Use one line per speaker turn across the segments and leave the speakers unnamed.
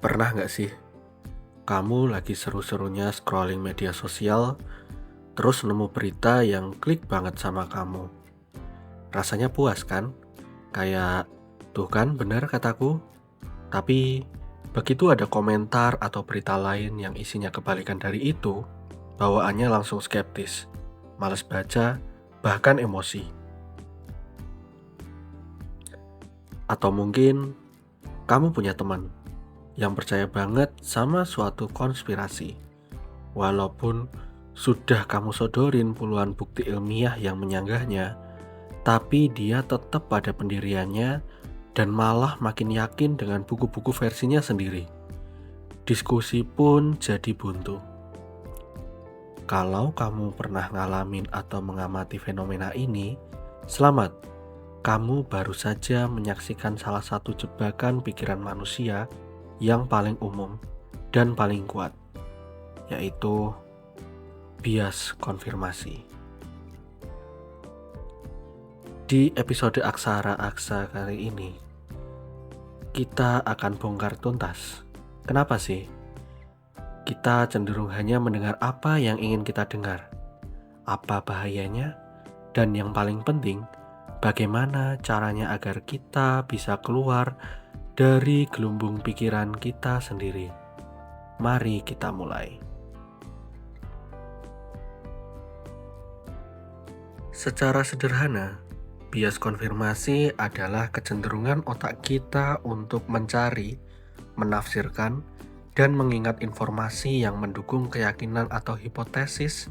Pernah nggak sih, kamu lagi seru-serunya scrolling media sosial, terus nemu berita yang klik banget sama kamu. Rasanya puas kan? Kayak, tuh kan benar kataku. Tapi, begitu ada komentar atau berita lain yang isinya kebalikan dari itu, bawaannya langsung skeptis, males baca, bahkan emosi. Atau mungkin, kamu punya teman yang percaya banget sama suatu konspirasi. Walaupun sudah kamu sodorin puluhan bukti ilmiah yang menyanggahnya, tapi dia tetap pada pendiriannya dan malah makin yakin dengan buku-buku versinya sendiri. Diskusi pun jadi buntu. Kalau kamu pernah ngalamin atau mengamati fenomena ini, selamat. Kamu baru saja menyaksikan salah satu jebakan pikiran manusia yang paling umum dan paling kuat, yaitu bias konfirmasi. Di episode Aksara Aksa kali ini, kita akan bongkar tuntas. Kenapa sih kita cenderung hanya mendengar apa yang ingin kita dengar? Apa bahayanya? Dan yang paling penting, bagaimana caranya agar kita bisa keluar dari gelembung pikiran kita sendiri? Mari kita mulai. Secara sederhana, bias konfirmasi adalah kecenderungan otak kita untuk mencari, menafsirkan, dan mengingat informasi yang mendukung keyakinan atau hipotesis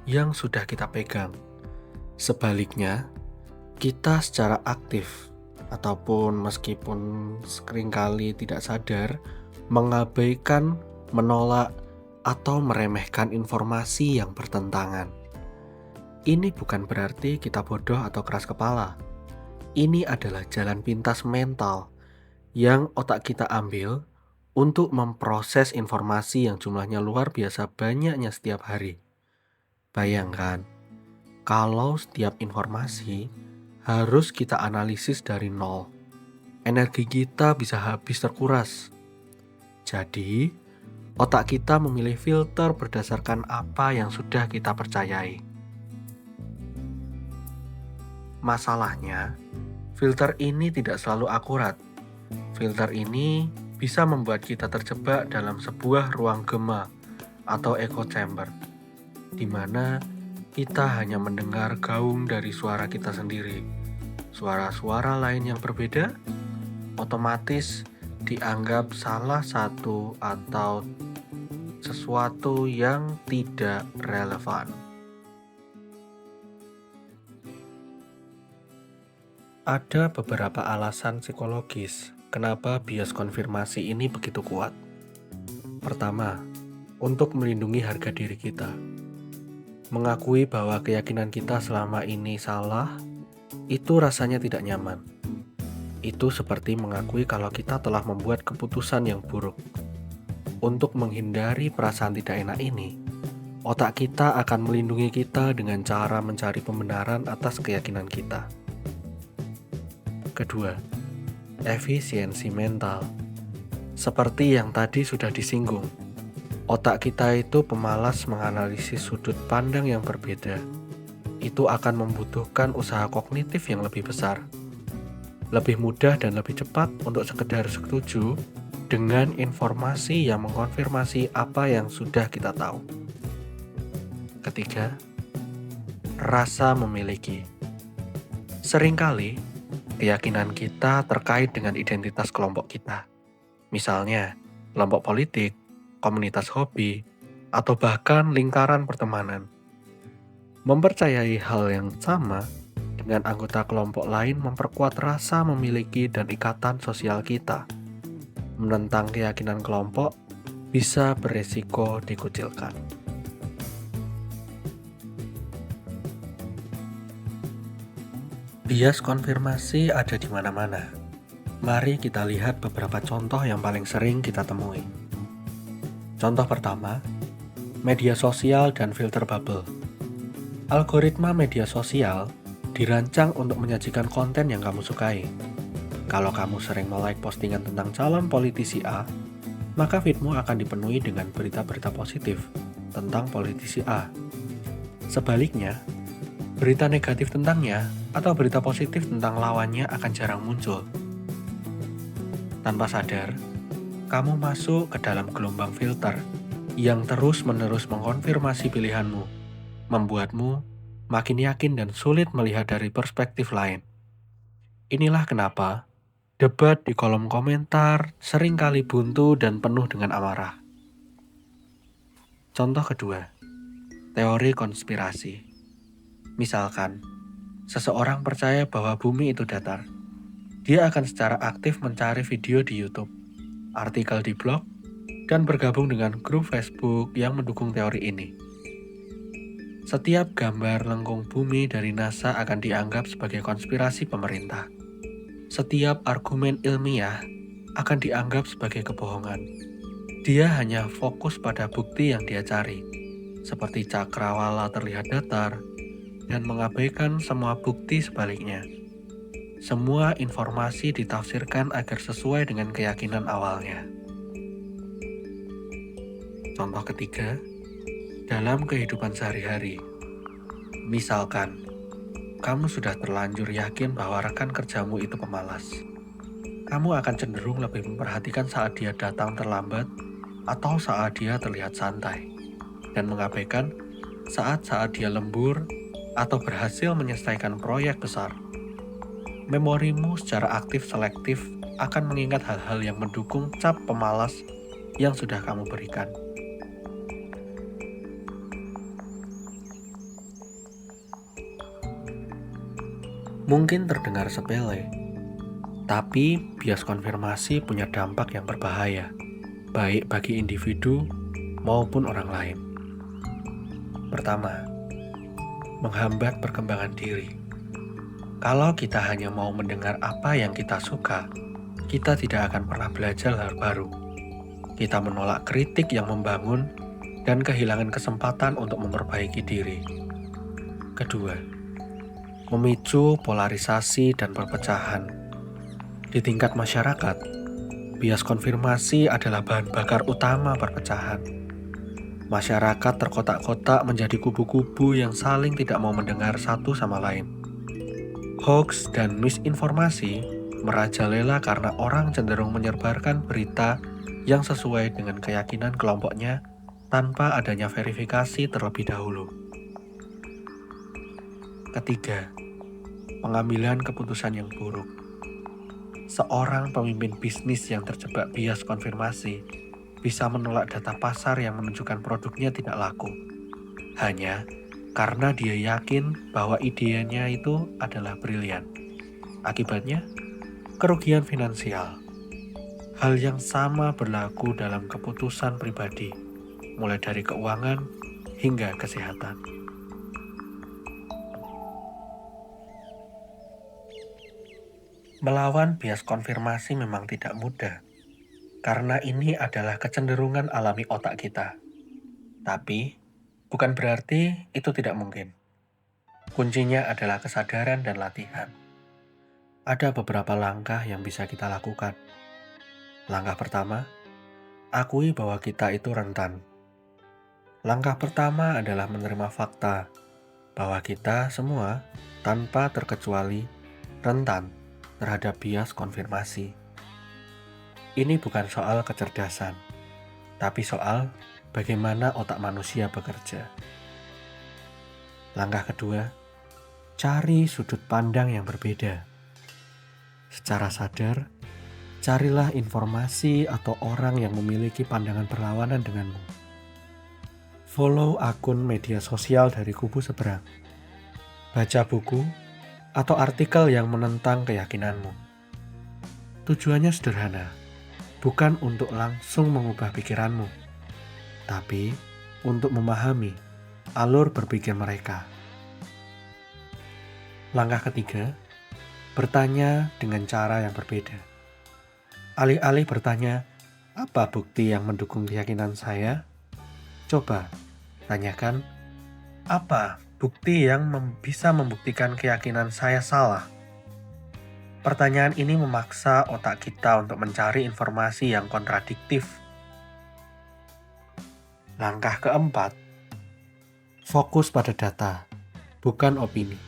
yang sudah kita pegang. Sebaliknya, kita secara aktif ataupun meskipun seringkali tidak sadar mengabaikan, menolak, atau meremehkan informasi yang bertentangan. Ini bukan berarti kita bodoh atau keras kepala. Ini adalah jalan pintas mental yang otak kita ambil untuk memproses informasi yang jumlahnya luar biasa banyaknya setiap hari. Bayangkan, kalau setiap informasi harus kita analisis dari nol, energi kita bisa habis terkuras. Jadi, otak kita memilih filter berdasarkan apa yang sudah kita percayai. Masalahnya, filter ini tidak selalu akurat. Filter ini bisa membuat kita terjebak dalam sebuah ruang gema atau echo chamber, di mana kita hanya mendengar gaung dari suara kita sendiri. Suara-suara lain yang berbeda otomatis dianggap salah satu atau sesuatu yang tidak relevan. Ada beberapa alasan psikologis kenapa bias konfirmasi ini begitu kuat. Pertama, untuk melindungi harga diri kita. Mengakui bahwa keyakinan kita selama ini salah, itu rasanya tidak nyaman. Itu seperti mengakui kalau kita telah membuat keputusan yang buruk. Untuk menghindari perasaan tidak enak ini, otak kita akan melindungi kita dengan cara mencari pembenaran atas keyakinan kita. Kedua, efisiensi mental. Seperti yang tadi sudah disinggung, otak kita itu pemalas menganalisis sudut pandang yang berbeda. Itu akan membutuhkan usaha kognitif yang lebih besar. Lebih mudah dan lebih cepat untuk sekedar setuju dengan informasi yang mengkonfirmasi apa yang sudah kita tahu. Ketiga, rasa memiliki. Seringkali, keyakinan kita terkait dengan identitas kelompok kita. Misalnya, kelompok politik, komunitas hobi, atau bahkan lingkaran pertemanan. Mempercayai hal yang sama dengan anggota kelompok lain memperkuat rasa memiliki dan ikatan sosial kita. Menentang keyakinan kelompok bisa beresiko dikucilkan. Bias konfirmasi ada di mana-mana. Mari kita lihat beberapa contoh yang paling sering kita temui. Contoh pertama, media sosial dan filter bubble. Algoritma media sosial dirancang untuk menyajikan konten yang kamu sukai. Kalau kamu sering like postingan tentang calon politisi A, maka feedmu akan dipenuhi dengan berita-berita positif tentang politisi A. Sebaliknya, berita negatif tentangnya atau berita positif tentang lawannya akan jarang muncul. Tanpa sadar, kamu masuk ke dalam gelombang filter yang terus-menerus mengkonfirmasi pilihanmu, membuatmu makin yakin dan sulit melihat dari perspektif lain. Inilah kenapa debat di kolom komentar seringkali buntu dan penuh dengan amarah. Contoh kedua, teori konspirasi. Misalkan, seseorang percaya bahwa bumi itu datar. Dia akan secara aktif mencari video di YouTube, artikel di blog, dan bergabung dengan grup Facebook yang mendukung teori ini. Setiap gambar lengkung bumi dari NASA akan dianggap sebagai konspirasi pemerintah. Setiap argumen ilmiah akan dianggap sebagai kebohongan. Dia hanya fokus pada bukti yang dia cari, seperti cakrawala terlihat datar, dan mengabaikan semua bukti sebaliknya. Semua informasi ditafsirkan agar sesuai dengan keyakinan awalnya. Contoh ketiga, dalam kehidupan sehari-hari. Misalkan, kamu sudah terlanjur yakin bahwa rekan kerjamu itu pemalas. Kamu akan cenderung lebih memperhatikan saat dia datang terlambat atau saat dia terlihat santai, dan mengabaikan saat-saat dia lembur atau berhasil menyelesaikan proyek besar. Memorimu secara aktif selektif akan mengingat hal-hal yang mendukung cap pemalas yang sudah kamu berikan. Mungkin terdengar sepele, tapi bias konfirmasi punya dampak yang berbahaya, baik bagi individu maupun orang lain. Pertama, menghambat perkembangan diri. Kalau kita hanya mau mendengar apa yang kita suka, kita tidak akan pernah belajar hal baru. Kita menolak kritik yang membangun dan kehilangan kesempatan untuk memperbaiki diri. Kedua, memicu polarisasi dan perpecahan. Di tingkat masyarakat, bias konfirmasi adalah bahan bakar utama perpecahan. Masyarakat terkotak-kotak menjadi kubu-kubu yang saling tidak mau mendengar satu sama lain. Hoax dan misinformasi merajalela karena orang cenderung menyebarkan berita yang sesuai dengan keyakinan kelompoknya tanpa adanya verifikasi terlebih dahulu. Ketiga, pengambilan keputusan yang buruk. Seorang pemimpin bisnis yang terjebak bias konfirmasi bisa menolak data pasar yang menunjukkan produknya tidak laku, hanya karena dia yakin bahwa idenya itu adalah brilian. Akibatnya, kerugian finansial. Hal yang sama berlaku dalam keputusan pribadi, mulai dari keuangan hingga kesehatan. Melawan bias konfirmasi memang tidak mudah, karena ini adalah kecenderungan alami otak kita. Tapi, bukan berarti itu tidak mungkin. Kuncinya adalah kesadaran dan latihan. Ada beberapa langkah yang bisa kita lakukan. Langkah pertama, akui bahwa kita itu rentan. Langkah pertama adalah menerima fakta bahwa kita semua, tanpa terkecuali, rentan terhadap bias konfirmasi. Ini bukan soal kecerdasan, tapi soal bagaimana otak manusia bekerja. Langkah kedua, cari sudut pandang yang berbeda. Secara sadar, carilah informasi atau orang yang memiliki pandangan berlawanan denganmu. Follow akun media sosial dari kubu seberang. Baca buku atau artikel yang menentang keyakinanmu. Tujuannya sederhana, bukan untuk langsung mengubah pikiranmu, tapi untuk memahami alur berpikir mereka. Langkah ketiga, bertanya dengan cara yang berbeda. Alih-alih bertanya, apa bukti yang mendukung keyakinan saya? Coba tanyakan, apa bukti yang bisa membuktikan keyakinan saya salah? Pertanyaan ini memaksa otak kita untuk mencari informasi yang kontradiktif Langkah keempat, fokus pada data, bukan opini.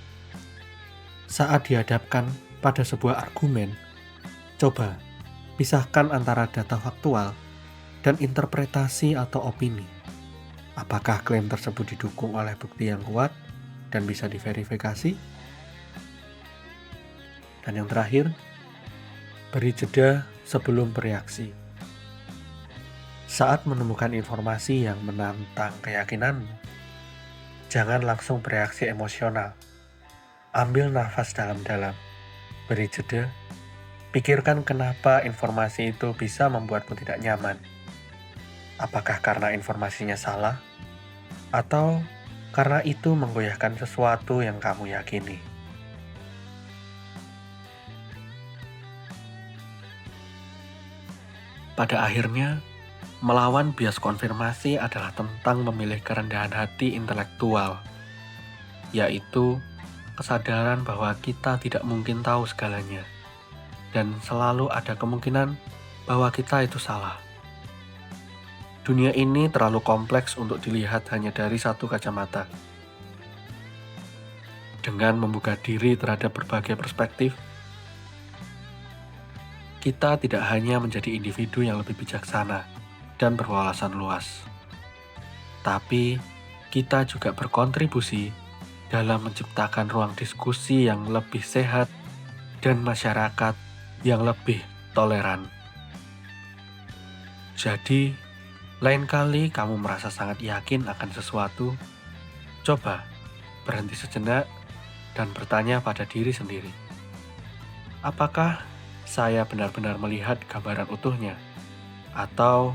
Saat dihadapkan pada sebuah argumen, coba pisahkan antara data faktual dan interpretasi atau opini. Apakah klaim tersebut didukung oleh bukti yang kuat dan bisa diverifikasi? Dan yang terakhir, beri jeda sebelum bereaksi. Saat menemukan informasi yang menantang keyakinanmu, jangan langsung bereaksi emosional. Ambil nafas dalam-dalam, beri jeda, pikirkan kenapa informasi itu bisa membuatmu tidak nyaman. Apakah karena informasinya salah, atau karena itu menggoyahkan sesuatu yang kamu yakini? Pada akhirnya, melawan bias konfirmasi adalah tentang memilih kerendahan hati intelektual, yaitu kesadaran bahwa kita tidak mungkin tahu segalanya, dan selalu ada kemungkinan bahwa kita itu salah. Dunia ini terlalu kompleks untuk dilihat hanya dari satu kacamata. Dengan membuka diri terhadap berbagai perspektif, kita tidak hanya menjadi individu yang lebih bijaksana dan berwawasan luas, tapi kita juga berkontribusi dalam menciptakan ruang diskusi yang lebih sehat dan masyarakat yang lebih toleran. Jadi, lain kali kamu merasa sangat yakin akan sesuatu, coba berhenti sejenak dan bertanya pada diri sendiri. Apakah saya benar-benar melihat gambaran utuhnya? Atau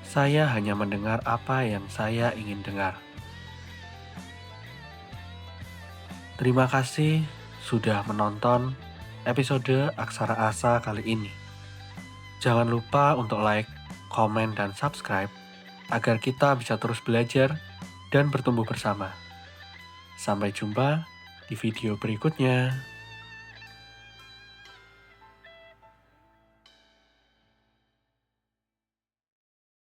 saya hanya mendengar apa yang saya ingin dengar? Terima kasih sudah menonton episode Aksara Asa kali ini. Jangan lupa untuk like, komen, dan subscribe agar kita bisa terus belajar dan bertumbuh bersama. Sampai jumpa di video berikutnya.